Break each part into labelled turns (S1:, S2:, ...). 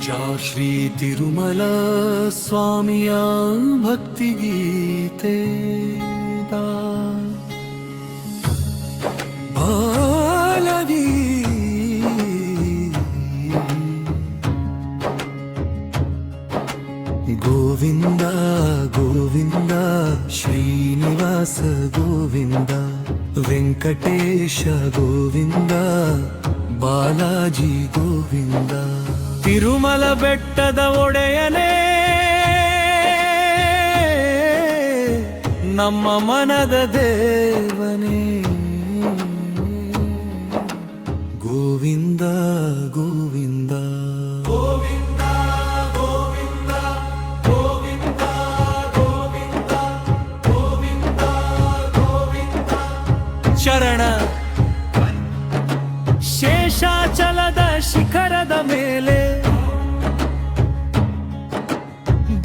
S1: ಶ್ರೀ ತಿರುಮಲ ಸ್ವಾಮಿಯ ಭಕ್ತಿಗೀತೆ ಬಾಲವಿ ಗೋವಿಂದ ಗೋವಿಂದ ಶ್ರೀನಿವಾಸ ಗೋವಿಂದ ವೆಂಕಟೇಶ ಗೋವಿಂದ ಬಾಲಾಜಿ ಗೋವಿಂದ ತಿರುಮಲ ಬೆಟ್ಟದ ಒಡೆಯನೇ ನಮ್ಮ ಮನದ ದೇವನೇ ಗೋವಿಂದ ಗೋವಿಂದ ಗೋವಿಂದ ಗೋವಿಂದ ಗೋವಿಂದ ಗೋವಿಂದ ಗೋವಿಂದ ಗೋವಿಂದ ಶರಣ ಶೇಷಾಚಲದ ಶಿಖರದ ಮೇಲೆ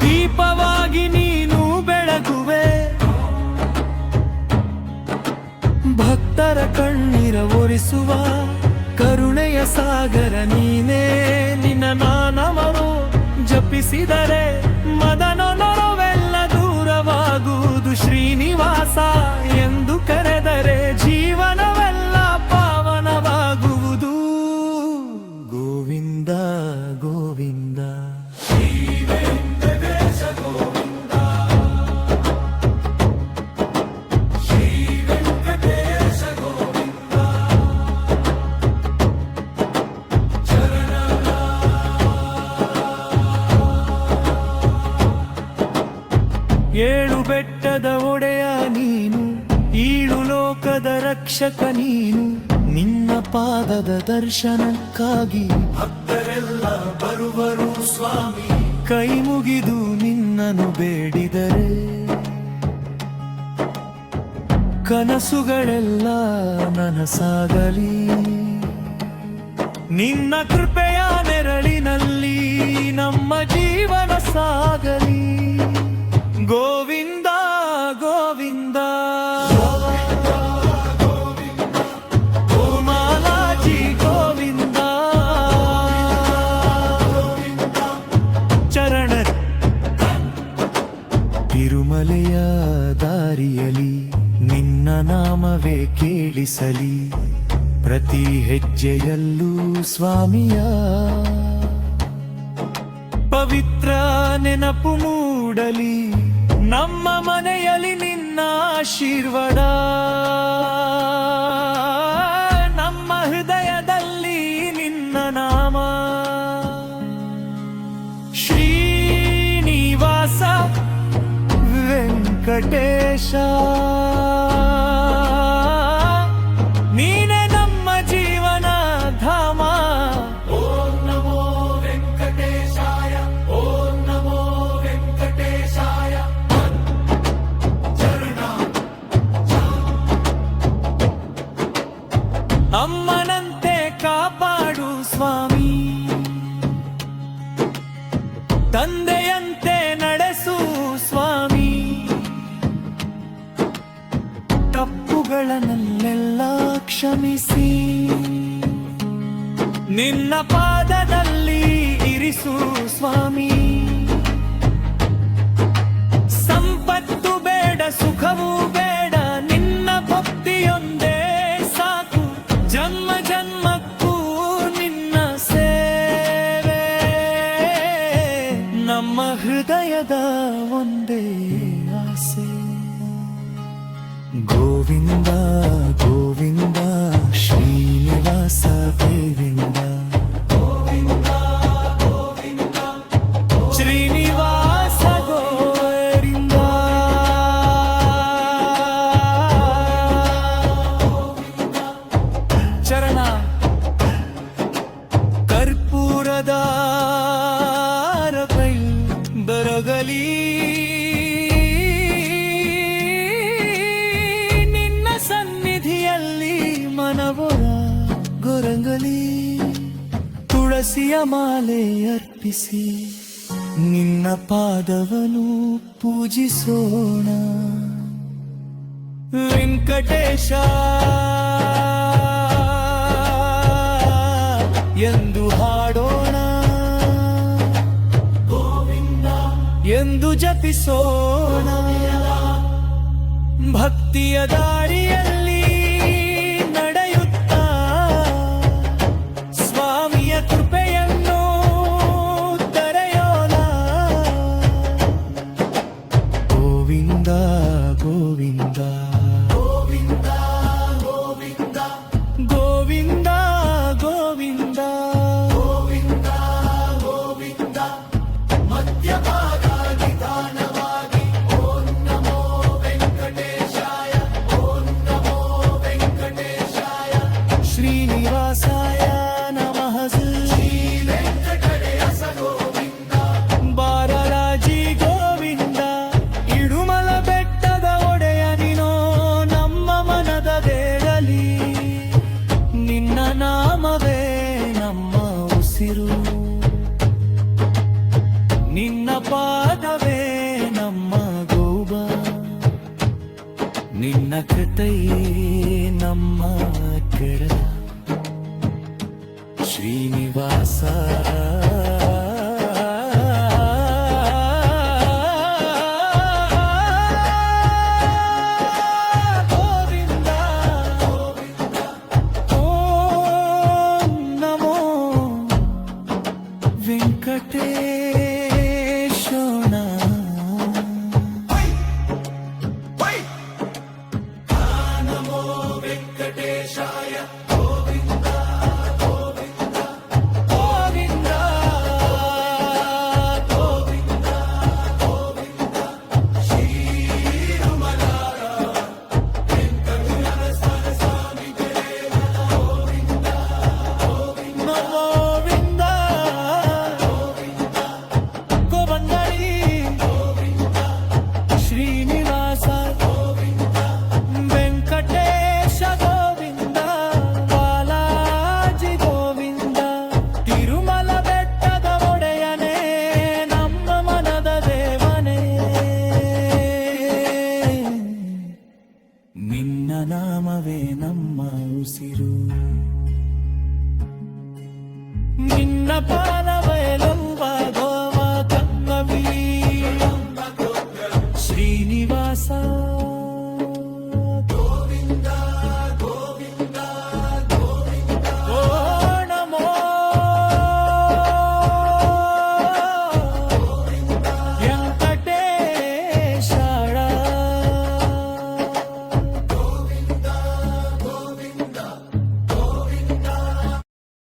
S1: ದೀಪವಾಗಿ ನೀನು ಬೆಳಗುವೆ ಭಕ್ತರ ಕಣ್ಣೀರ ಒರೆಸುವ ಕರುಣೆಯ ಸಾಗರ ನೀನೇ ನಿನ್ನ ನಾಮವನ್ನು ಜಪಿಸಿದರೆ ಮದನೊಲವೆಲ್ಲ ದೂರವಾಗುವುದು ಶ್ರೀನಿವಾಸ ಎಂದು ಕರೆದರೆ ಜೀವನವೆಲ್ಲ ಪಾವನವಾಗುವುದು ಗೋವಿಂದ ಗೋವಿಂದ ಏಳು ಬೆಟ್ಟದ ಒಡೆಯ ನೀನು ಈಳು ಲೋಕದ ರಕ್ಷಕ ನೀನು ನಿನ್ನ ಪಾದದ ದರ್ಶನಕ್ಕಾಗಿ ಭಕ್ತರೆಲ್ಲ ಬರುವರು ಸ್ವಾಮಿ ಕೈ ಮುಗಿದು ನಿನ್ನನ್ನು ಬೇಡಿದರೆ ಕನಸುಗಳೆಲ್ಲ ನನಸಾಗಲಿ ನಿನ್ನ ಕೃಪೆಯ ನೆರಳಿನಲ್ಲಿ ನಮ್ಮ ಜೀವನ ಸಾಗಲಿ ಗೋವಿಂದ ಗೋವಿಂದ ಮಾಲಾಜಿ ಗೋವಿಂದ ಚರಣ ತಿರುಮಲೆಯ ದಾರಿಯಲಿ ನಿನ್ನ ನಾಮವೇ ಕೇಳಿಸಲಿ ಪ್ರತಿ ಹೆಜ್ಜೆಯಲ್ಲೂ ಸ್ವಾಮಿಯ ಪವಿತ್ರ ನೆನಪು ಮೂಡಲಿ ನಮ್ಮ ಮನೆಯಲ್ಲಿ ನಿನ್ನ ಆಶೀರ್ವಾದ ನಮ್ಮ ಹೃದಯದಲ್ಲಿ ನಿನ್ನ ನಾಮ ಶ್ರೀನಿವಾಸ ವೆಂಕಟೇಶ ನೀನೆ ನಮ್ಮ ಜೀವನ ಧಾಮ ಓಂ ನಮೋ ವೆಂಕಟೇಶಾಯ ಓಂ ನಮೋ ವೆಂಕಟೇಶಾಯ ಅಮ್ಮನಂತೆ ಕಾಪಾಡು ಸ್ವಾಮಿ ತಂದೆಯಂತೆ ನಡೆಸು ಸ್ವಾಮಿ ತಪ್ಪುಗಳನ್ನೆಲ್ಲ ಕ್ಷಮಿಸಿ ನಿನ್ನ ಪಾದದಲ್ಲಿ ಇರಿಸು ಸ್ವಾಮಿ ಸಂಪತ್ತು ಬೇಡ ಸುಖವೂ ಬೇಡ ನಿನ್ನ ಭಕ್ತಿಯೊಂದೇ ಸಾಕು ಜನ್ಮ ಜನ್ಮಕ್ಕೂ ನಿನ್ನ ಸೇವೆ ನಮ್ಮ ಹೃದಯದ ಒಂದೇ ಆಸೆ ಗೋವಿಂದ ಗೋವಿಂದ ಶ್ರೀನಿವಾಸ ಗೋವಿಂದ ಗೋವಿಂದ ಗೋವಿಂದ ಶ್ರೀನಿವಾಸ ಗೋವಿಂದ ಚರಣ ಕರ್ಪೂರದ ಬರಗಲಿ ನಿನ್ನ ಸನ್ನಿಧಿಯಲ್ಲಿ ಮನವೊರ ಗೊರಂಗಲಿ ತುಳಸಿಯ ಮಾಲೆ ಅರ್ಪಿಸಿ ನಿನ್ನ ಪಾದವನ್ನು ಪೂಜಿಸೋಣ ವೆಂಕಟೇಶ ಎಂದು ಹಾಡೋಣ ಎಂದು ಜಪಿಸೋಣ. ಭಕ್ತಿಯ ದಾರಿಯಲ್ಲಿ ನಡೆಯುತ್ತಾ ಸ್ವಾಮಿಯ ಕೃಪೆಯನ್ನು ತೆರೆಯೋಣ. ಗೋವಿಂದ ಗೋವಿಂದ ಗೋವಿಂದ ಗೋವಿಂದ ಗೋವಿಂದ ಗೋವಿಂದ ಗೋವಿಂದ ಗೋವಿಂದ ಮಧ್ಯಭಾಗ ನಿಧಾನವಾಗಿ ಓಂ ನಮೋ ವೆಂಕಟೇಶಾಯ ಓಂ ನಮೋ ವೆಂಕಟೇಶಾಯ ಶ್ರೀನಿವಾಸಾಯ ನಮಃ ಶ್ರೀ ವೆಂಕಟೇಶ ಗೋವಿಂದ ಬಾರರಾಜಿ ಗೋವಿಂದ ಇಡುಮಲ ಬೆಟ್ಟದ ಒಡೆಯ ನೀನೋ ನಮ್ಮ ಮನದ ದೇಡಲಿ. ನಿನ್ನ ನಾಮವೇ ನಮ್ಮ ಉಸಿರು, ನಿನ್ನ ಪಾದವೇ ನಮ್ಮ ಗೋಬ, ನಿನ್ನ ಕೃಪೆಯೇ ನಮ್ಮ ಕೆಡಲ. ಶ್ರೀನಿವಾಸ ಗೋವಿಂದ ಓಂ ನಮೋ ವೆಂಕಟೇಶೋಣ. ನಮೋ ವೆಂಕಟೇಶಾಯ ಗೋವಿಂದ ಗೋವಿಂದ ಗೋವಿಂದ ಗೋವಿಂದ ಗೋವಿಂದ ಶ್ರೀರಮಣಾರ ವೆಂಕಟೇಶ್ವರ ಸ್ವಾಮಿ ದೇವ ಗೋವಿಂದ ಗೋವಿಂದ ಗೋವಿಂದ ಗೋವಂದರಿ ಗೋವಿಂದ ಶ್ರೀನಿವಾಸ ಗೋವಿಂದ ವೆಂಕಟೇಶ ಗೋವಿಂದ ಬಾಲಾಜಿ ಗೋವಿಂದ ತಿರುಮಲ ಬೆಟ್ಟದ ಒಡೆಯನೇ ನಮ್ಮ ಮನದ ದೇವನೇ. ನಿನ್ನ ನಾಮವೇ ನಮ್ಮ ಉಸಿರು, ನಿನ್ನ ಪಾದ